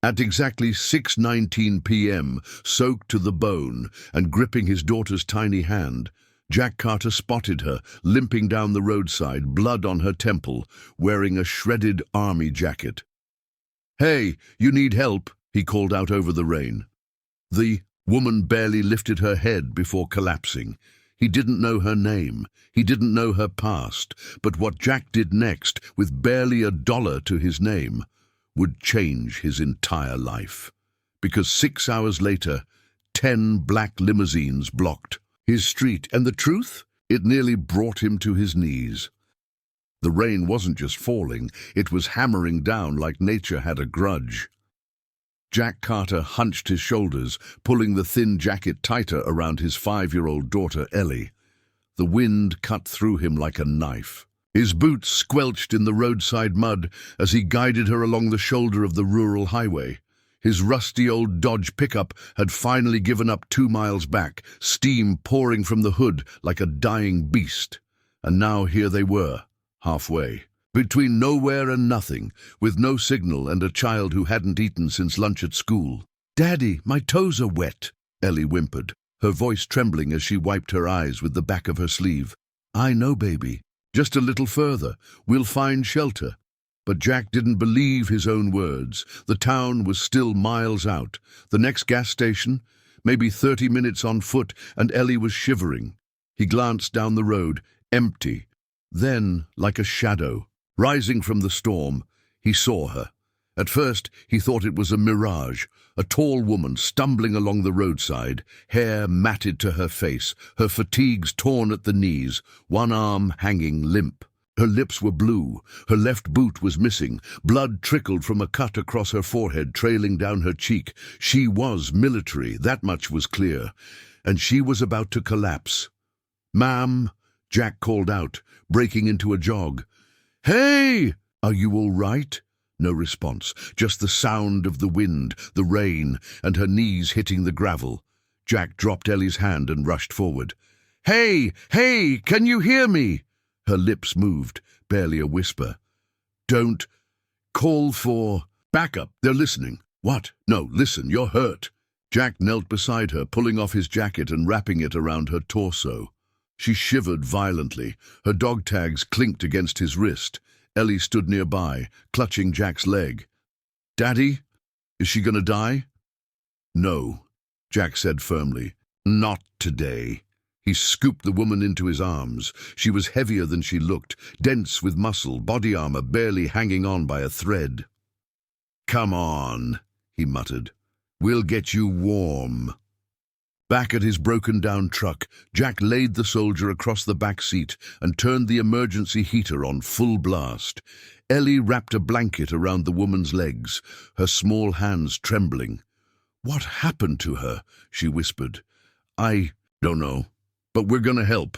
At exactly 6:19 p.m., soaked to the bone and gripping his daughter's tiny hand, Jack Carter spotted her, limping down the roadside, blood on her temple, wearing a shredded army jacket. "Hey, you need help," he called out over the rain. The woman barely lifted her head before collapsing. He didn't know her name, he didn't know her past, but what Jack did next, with barely $1 to his name, would change his entire life. Because 6 hours later, 10 black limousines blocked his street, and the truth? It nearly brought him to his knees. The rain wasn't just falling, it was hammering down like nature had a grudge. Jack Carter hunched his shoulders, pulling the thin jacket tighter around his 5-year-old daughter, Ellie. The wind cut through him like a knife. His boots squelched in the roadside mud as he guided her along the shoulder of the rural highway. His rusty old Dodge pickup had finally given up 2 miles back, steam pouring from the hood like a dying beast. And now here they were, halfway. Between nowhere and nothing, with no signal and a child who hadn't eaten since lunch at school. "Daddy, my toes are wet," Ellie whimpered, her voice trembling as she wiped her eyes with the back of her sleeve. "I know, baby. Just a little further. We'll find shelter." But Jack didn't believe his own words. The town was still miles out. The next gas station, maybe 30 minutes on foot, and Ellie was shivering. He glanced down the road, empty. Then, like a shadow, rising from the storm, he saw her. At first, he thought it was a mirage, a tall woman stumbling along the roadside, hair matted to her face, her fatigues torn at the knees, one arm hanging limp. Her lips were blue, her left boot was missing, blood trickled from a cut across her forehead, trailing down her cheek. She was military, that much was clear, and she was about to collapse. "Ma'am," Jack called out, breaking into a jog. "Hey! Are you all right?" No response, just the sound of the wind, the rain, and her knees hitting the gravel. Jack dropped Ellie's hand and rushed forward. "Hey! Hey! Can you hear me?" Her lips moved, barely a whisper. "Don't call for backup. They're listening." "What?" "No, listen, you're hurt." Jack knelt beside her, pulling off his jacket and wrapping it around her torso. She shivered violently. Her dog tags clinked against his wrist. Ellie stood nearby, clutching Jack's leg. "Daddy, is she gonna die?" "No," Jack said firmly. "Not today." He scooped the woman into his arms. She was heavier than she looked, dense with muscle, body armor barely hanging on by a thread. "Come on," he muttered. "We'll get you warm." Back at his broken-down truck, Jack laid the soldier across the back seat and turned the emergency heater on full blast. Ellie wrapped a blanket around the woman's legs, her small hands trembling. "What happened to her?" she whispered. "I don't know, but we're gonna help."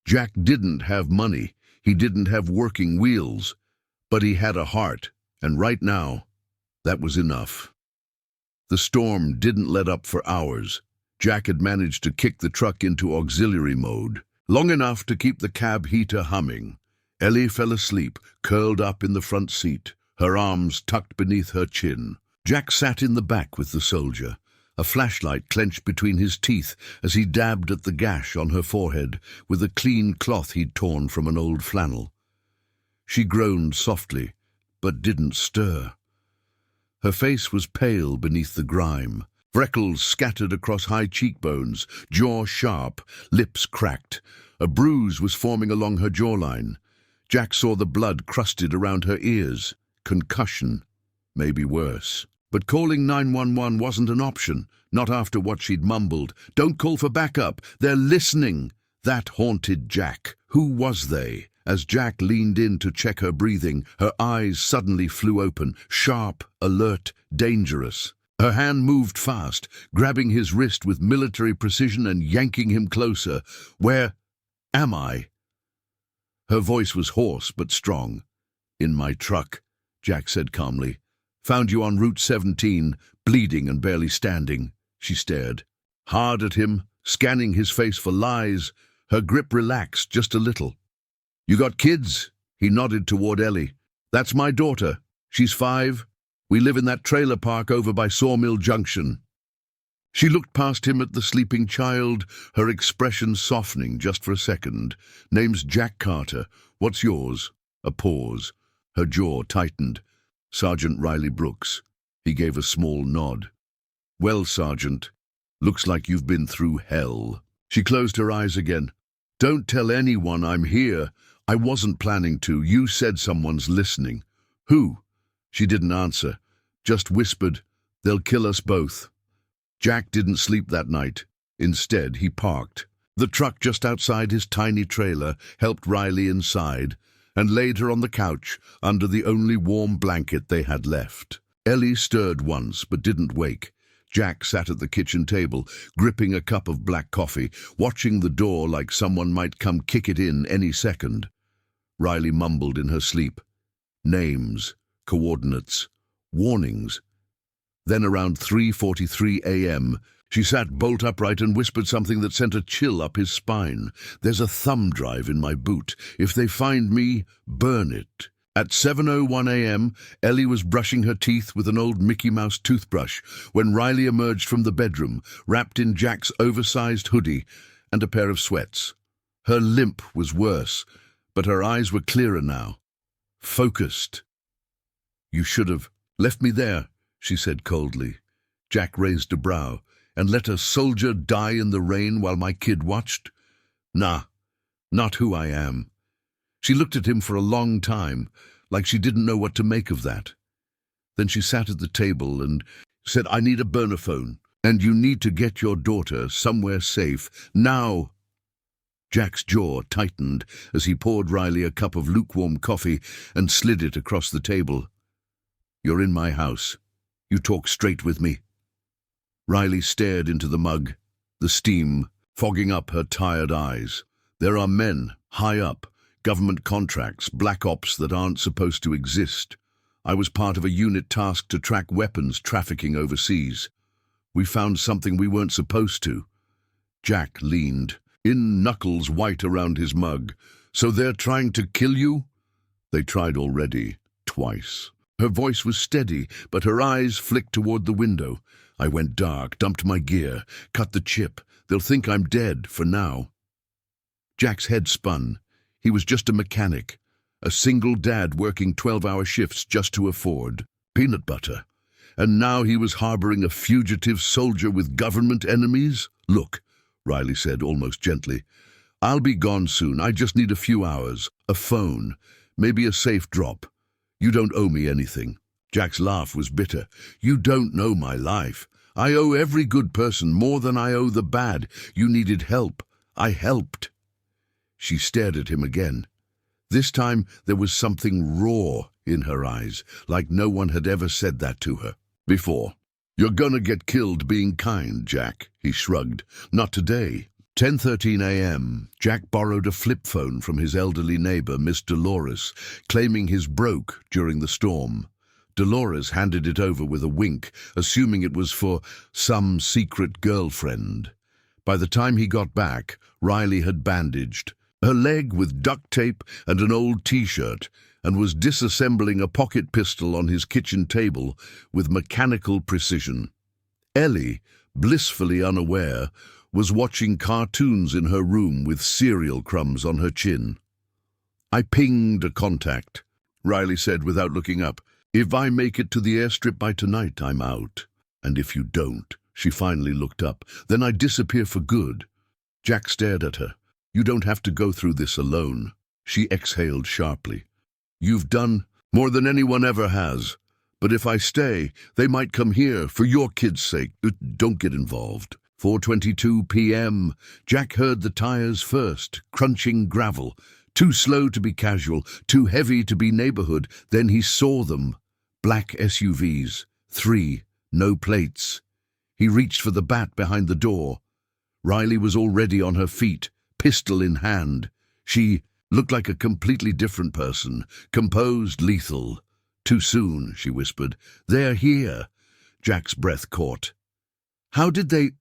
Jack didn't have money, he didn't have working wheels, but he had a heart, and right now, that was enough. The storm didn't let up for hours. Jack had managed to kick the truck into auxiliary mode, long enough to keep the cab heater humming. Ellie fell asleep, curled up in the front seat, her arms tucked beneath her chin. Jack sat in the back with the soldier, a flashlight clenched between his teeth as he dabbed at the gash on her forehead with a clean cloth he'd torn from an old flannel. She groaned softly, but didn't stir. Her face was pale beneath the grime. Freckles scattered across high cheekbones, jaw sharp, lips cracked. A bruise was forming along her jawline. Jack saw the blood crusted around her ears. Concussion, maybe worse. But calling 911 wasn't an option, not after what she'd mumbled. "Don't call for backup, they're listening." That haunted Jack. Who was they? As Jack leaned in to check her breathing, her eyes suddenly flew open, sharp, alert, dangerous. Her hand moved fast, grabbing his wrist with military precision and yanking him closer. "Where am I?" Her voice was hoarse but strong. "In my truck," Jack said calmly. "Found you on Route 17, bleeding and barely standing." She stared hard at him, scanning his face for lies. Her grip relaxed just a little. "You got kids?" He nodded toward Ellie. "That's my daughter. She's 5. We live in that trailer park over by Sawmill Junction." She looked past him at the sleeping child, her expression softening just for a second. "Name's Jack Carter. What's yours?" A pause. Her jaw tightened. "Sergeant Riley Brooks." He gave a small nod. "Well, Sergeant, looks like you've been through hell." She closed her eyes again. "Don't tell anyone I'm here. I wasn't planning to. You said someone's listening." "Who?" She didn't answer, just whispered, "They'll kill us both." Jack didn't sleep that night. Instead, he parked the truck just outside his tiny trailer, helped Riley inside, and laid her on the couch under the only warm blanket they had left. Ellie stirred once, but didn't wake. Jack sat at the kitchen table, gripping a cup of black coffee, watching the door like someone might come kick it in any second. Riley mumbled in her sleep. Names, coordinates, warnings. Then around 3:43 a.m., she sat bolt upright and whispered something that sent a chill up his spine. "There's a thumb drive in my boot. If they find me, burn it." At 7:01 a.m., Ellie was brushing her teeth with an old Mickey Mouse toothbrush when Riley emerged from the bedroom, wrapped in Jack's oversized hoodie and a pair of sweats. Her limp was worse, but her eyes were clearer now. Focused. "You should have left me there," she said coldly. Jack raised a brow. "And let a soldier die in the rain while my kid watched? Nah, not who I am." She looked at him for a long time, like she didn't know what to make of that. Then she sat at the table and said, "I need a burner phone, and you need to get your daughter somewhere safe, now." Jack's jaw tightened as he poured Riley a cup of lukewarm coffee and slid it across the table. "You're in my house. You talk straight with me." Riley stared into the mug, the steam fogging up her tired eyes. "There are men, high up, government contracts, black ops that aren't supposed to exist. I was part of a unit tasked to track weapons trafficking overseas. We found something we weren't supposed to." Jack leaned, in knuckles white around his mug. "So they're trying to kill you?" "They tried already, twice." Her voice was steady, but her eyes flicked toward the window. "I went dark, dumped my gear, cut the chip. They'll think I'm dead, for now." Jack's head spun. He was just a mechanic, a single dad working 12-hour shifts just to afford peanut butter. And now he was harboring a fugitive soldier with government enemies? "Look," Riley said almost gently, "I'll be gone soon. I just need a few hours, a phone, maybe a safe drop. You don't owe me anything." Jack's laugh was bitter. "You don't know my life. I owe every good person more than I owe the bad. You needed help. I helped." She stared at him again. This time there was something raw in her eyes, like no one had ever said that to her before. "You're gonna get killed being kind, Jack," he shrugged. "Not today." 10:13 a.m., Jack borrowed a flip phone from his elderly neighbor, Miss Dolores, claiming his broke during the storm. Dolores handed it over with a wink, assuming it was for some secret girlfriend. By the time he got back, Riley had bandaged her leg with duct tape and an old T-shirt, and was disassembling a pocket pistol on his kitchen table with mechanical precision. Ellie, blissfully unaware, was watching cartoons in her room with cereal crumbs on her chin. "I pinged a contact," Riley said without looking up. "If I make it to the airstrip by tonight, I'm out. And if you don't," she finally looked up, "then I disappear for good." Jack stared at her. "You don't have to go through this alone." She exhaled sharply. "You've done more than anyone ever has. But if I stay, they might come here for your kid's sake. Don't get involved." 4:22 p.m. Jack heard the tires first, crunching gravel. Too slow to be casual, too heavy to be neighborhood. Then he saw them. Black SUVs. 3. No plates. He reached for the bat behind the door. Riley was already on her feet, pistol in hand. She looked like a completely different person, composed, lethal. "Too soon," she whispered. "They're here." Jack's breath caught. "How did they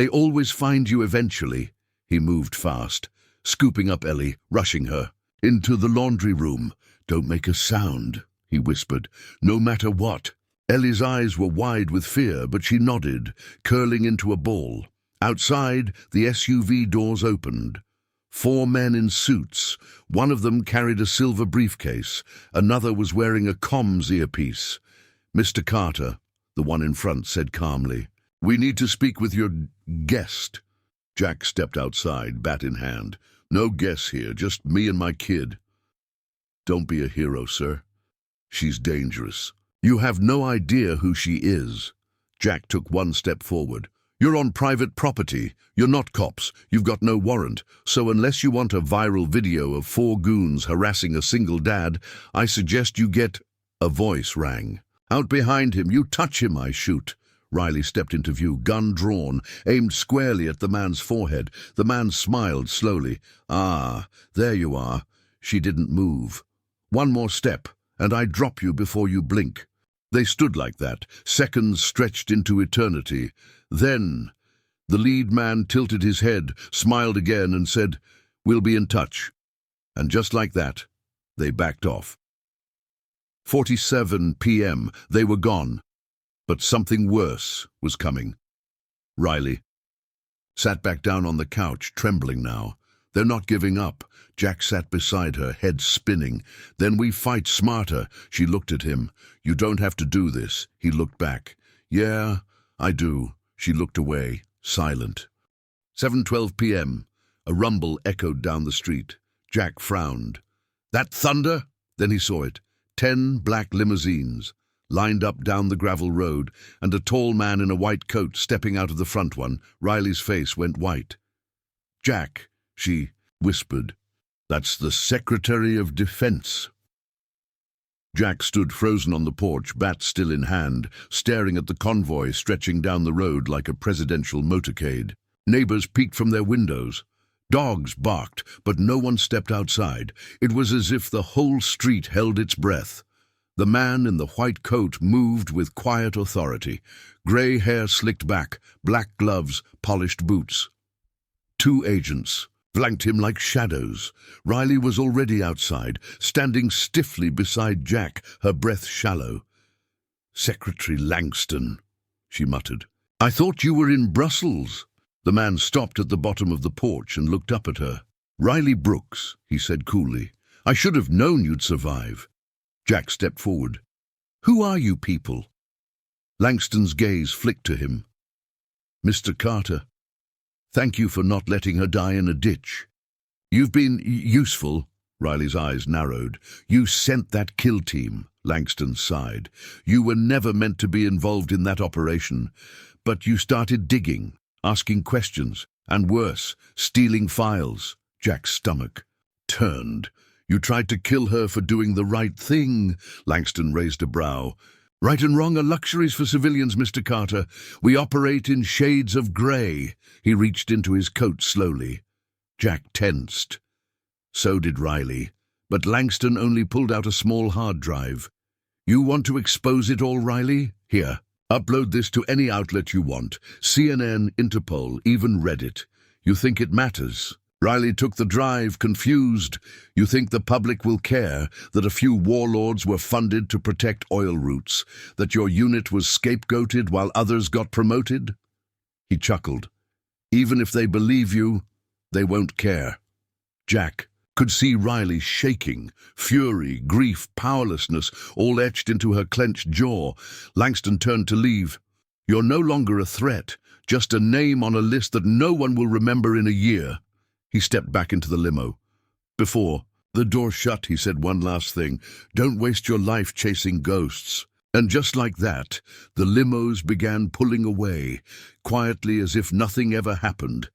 always find you eventually?" He moved fast, scooping up Ellie, rushing her. "Into the laundry room. Don't make a sound," he whispered. "No matter what." Ellie's eyes were wide with fear, but she nodded, curling into a ball. Outside, the SUV doors opened. 4 men in suits. One of them carried a silver briefcase. Another was wearing a comms earpiece. Mr. Carter, the one in front, said calmly, "We need to speak with your guest." Jack stepped outside, bat in hand. "No guests here, just me and my kid." "Don't be a hero, sir. She's dangerous. You have no idea who she is." Jack took 1 step forward. "You're on private property. You're not cops. You've got no warrant. So unless you want a viral video of 4 goons harassing a single dad, I suggest you get—" A voice rang. "Out behind him. You touch him, I shoot." Riley stepped into view, gun drawn, aimed squarely at the man's forehead. The man smiled slowly. "Ah, there you are." She didn't move. "1 more step, and I drop you before you blink." They stood like that, seconds stretched into eternity. Then the lead man tilted his head, smiled again, and said, "We'll be in touch." And just like that, they backed off. 47 p.m. They were gone. But something worse was coming. Riley sat back down on the couch, trembling now. "They're not giving up." Jack sat beside her, head spinning. "Then we fight smarter." She looked at him. "You don't have to do this." He looked back. "Yeah, I do." She looked away, silent. 7:12 p.m. A rumble echoed down the street. Jack frowned. "That thunder?" Then he saw it. 10 black limousines, lined up down the gravel road, and a tall man in a white coat stepping out of the front one. Riley's face went white. "Jack," she whispered. "That's the Secretary of Defense." Jack stood frozen on the porch, bat still in hand, staring at the convoy stretching down the road like a presidential motorcade. Neighbors peeked from their windows. Dogs barked, but no one stepped outside. It was as if the whole street held its breath. The man in the white coat moved with quiet authority. Gray hair slicked back, black gloves, polished boots. 2 agents flanked him like shadows. Riley was already outside, standing stiffly beside Jack, her breath shallow. "Secretary Langston," she muttered. "I thought you were in Brussels." The man stopped at the bottom of the porch and looked up at her. "Riley Brooks," he said coolly. "I should have known you'd survive." Jack stepped forward. "Who are you people?" Langston's gaze flicked to him. "Mr. Carter. Thank you for not letting her die in a ditch. You've been useful." Riley's eyes narrowed. "You sent that kill team," Langston sighed. "You were never meant to be involved in that operation. But you started digging, asking questions, and worse, stealing files." Jack's stomach turned. "You tried to kill her for doing the right thing." Langston raised a brow. "Right and wrong are luxuries for civilians, Mr. Carter. We operate in shades of grey." He reached into his coat slowly. Jack tensed. So did Riley. But Langston only pulled out a small hard drive. "You want to expose it all, Riley? Here, upload this to any outlet you want. CNN, Interpol, even Reddit. You think it matters?" Riley took the drive, confused. "You think the public will care that a few warlords were funded to protect oil routes, that your unit was scapegoated while others got promoted?" He chuckled. "Even if they believe you, they won't care." Jack could see Riley shaking, fury, grief, powerlessness, all etched into her clenched jaw. Langston turned to leave. "You're no longer a threat, just a name on a list that no one will remember in a year." He stepped back into the limo. "Before the door shut, he said one last thing. Don't waste your life chasing ghosts." And just like that, the limos began pulling away, quietly as if nothing ever happened.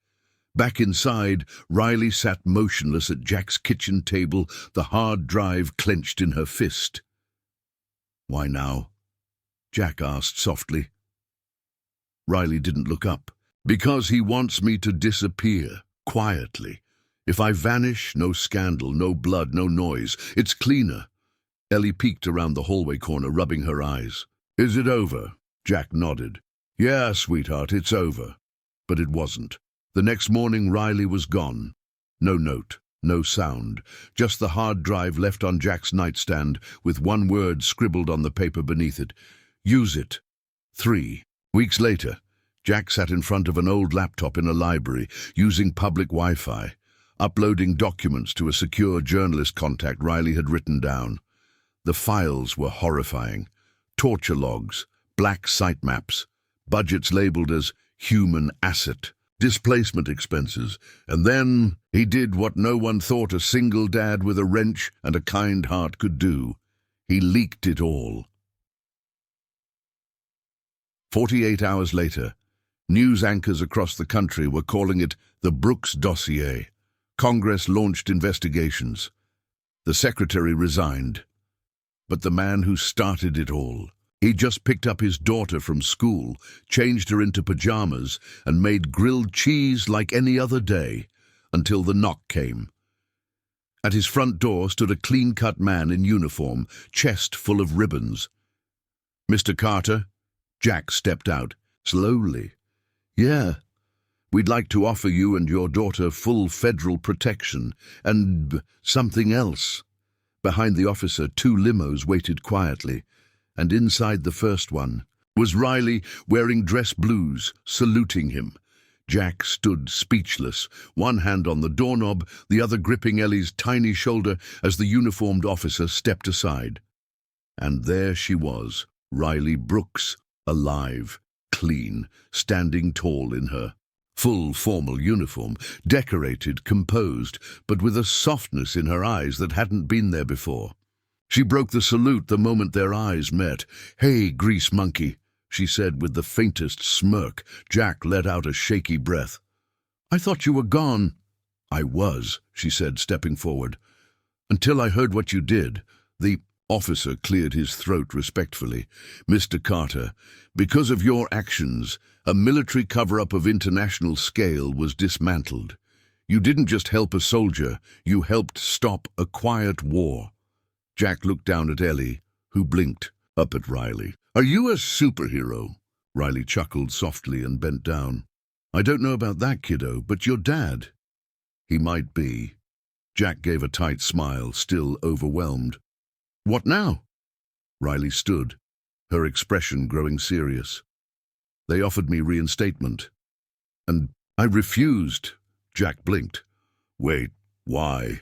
Back inside, Riley sat motionless at Jack's kitchen table, the hard drive clenched in her fist. "Why now?" Jack asked softly. Riley didn't look up. "Because he wants me to disappear. Quietly. If I vanish, no scandal, no blood, no noise. It's cleaner." Ellie peeked around the hallway corner, rubbing her eyes. "Is it over?" Jack nodded. "Yeah, sweetheart, it's over." But it wasn't. The next morning, Riley was gone. No note, no sound, just the hard drive left on Jack's nightstand with one word scribbled on the paper beneath it. Use it. 3 weeks later, Jack sat in front of an old laptop in a library, using public Wi-Fi, uploading documents to a secure journalist contact Riley had written down. The files were horrifying. Torture logs, black sitemaps, budgets labeled as human asset, displacement expenses, and then he did what no one thought a single dad with a wrench and a kind heart could do. He leaked it all. 48 hours later, news anchors across the country were calling it the Brooks dossier. Congress launched investigations. The secretary resigned. But the man who started it all, he just picked up his daughter from school, changed her into pajamas, and made grilled cheese like any other day, until the knock came. At his front door stood a clean-cut man in uniform, chest full of ribbons. "Mr. Carter?" Jack stepped out, slowly. "Yeah, we'd like to offer you and your daughter full federal protection, and something else." Behind the officer, 2 limos waited quietly, and inside the first one was Riley, wearing dress blues, saluting him. Jack stood speechless, one hand on the doorknob, the other gripping Ellie's tiny shoulder as the uniformed officer stepped aside. And there she was, Riley Brooks, alive, clean, standing tall in her full formal uniform, decorated, composed, but with a softness in her eyes that hadn't been there before. She broke the salute the moment their eyes met. "Hey, grease monkey," she said with the faintest smirk. Jack let out a shaky breath. "I thought you were gone." "I was," she said, stepping forward. "Until I heard what you did." The officer cleared his throat respectfully. "Mr. Carter, because of your actions, a military cover-up of international scale was dismantled. You didn't just help a soldier, you helped stop a quiet war." Jack looked down at Ellie, who blinked up at Riley. "Are you a superhero?" Riley chuckled softly and bent down. "I don't know about that, kiddo, but your dad." "He might be." Jack gave a tight smile, still overwhelmed. "What now?" Riley stood, her expression growing serious. "They offered me reinstatement, and I refused." Jack blinked. "Wait, why?"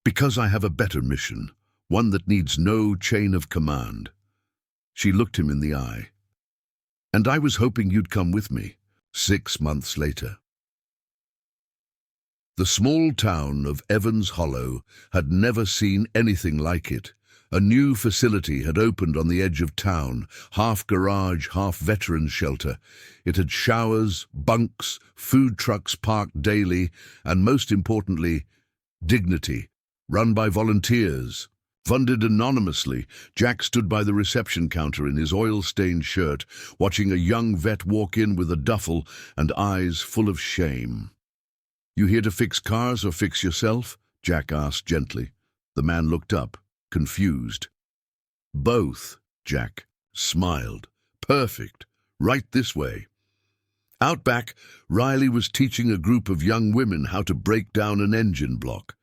"Because I have a better mission, one that needs no chain of command." She looked him in the eye. "And I was hoping you'd come with me." 6 months later. The small town of Evans Hollow had never seen anything like it. A new facility had opened on the edge of town, half garage, half veterans shelter. It had showers, bunks, food trucks parked daily, and most importantly, dignity, run by volunteers. Funded anonymously, Jack stood by the reception counter in his oil-stained shirt, watching a young vet walk in with a duffel and eyes full of shame. "You here to fix cars or fix yourself?" Jack asked gently. The man looked up, confused. "Both," Jack smiled. "Perfect. Right this way." Out back, Riley was teaching a group of young women how to break down an engine block.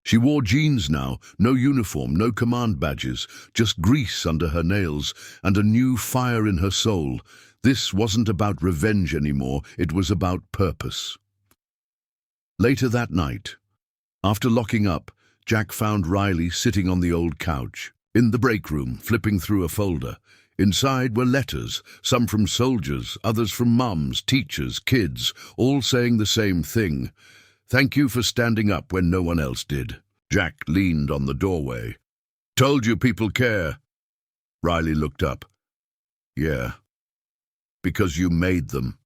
She wore jeans now, no uniform, no command badges, just grease under her nails and a new fire in her soul. This wasn't about revenge anymore, it was about purpose. Later that night, after locking up, Jack found Riley sitting on the old couch, in the break room, flipping through a folder. Inside were letters, some from soldiers, others from mums, teachers, kids, all saying the same thing. "Thank you for standing up when no one else did." Jack leaned on the doorway. "Told you people care." Riley looked up. "Yeah, because you made them."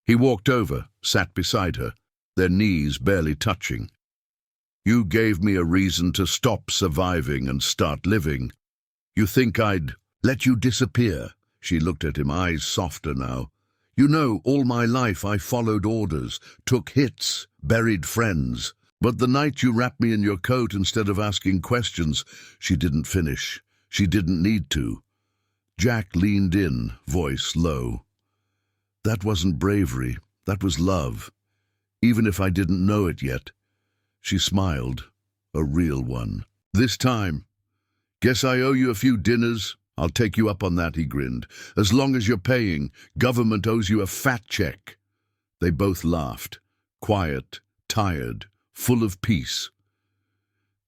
He walked over, sat beside her, their knees barely touching. "You gave me a reason to stop surviving and start living. You think I'd let you disappear?" She looked at him, eyes softer now. "You know, all my life I followed orders, took hits, buried friends. But the night you wrapped me in your coat instead of asking questions," she didn't finish. She didn't need to. Jack leaned in, voice low. "That wasn't bravery, that was love. Even if I didn't know it yet." She smiled, a real one. "This time. Guess I owe you a few dinners. I'll take you up on that, he grinned. As long as you're paying, government owes you a fat check. They both laughed, quiet, tired, full of peace.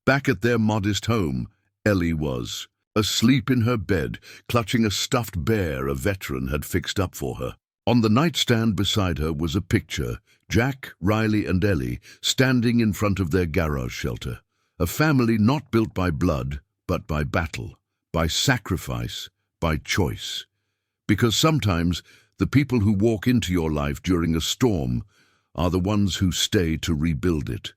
Back at their modest home, Ellie was, asleep in her bed, clutching a stuffed bear a veteran had fixed up for her. On the nightstand beside her was a picture, Jack, Riley and Ellie, standing in front of their garage shelter. A family not built by blood, but by battle, by sacrifice, by choice. Because sometimes the people who walk into your life during a storm are the ones who stay to rebuild it.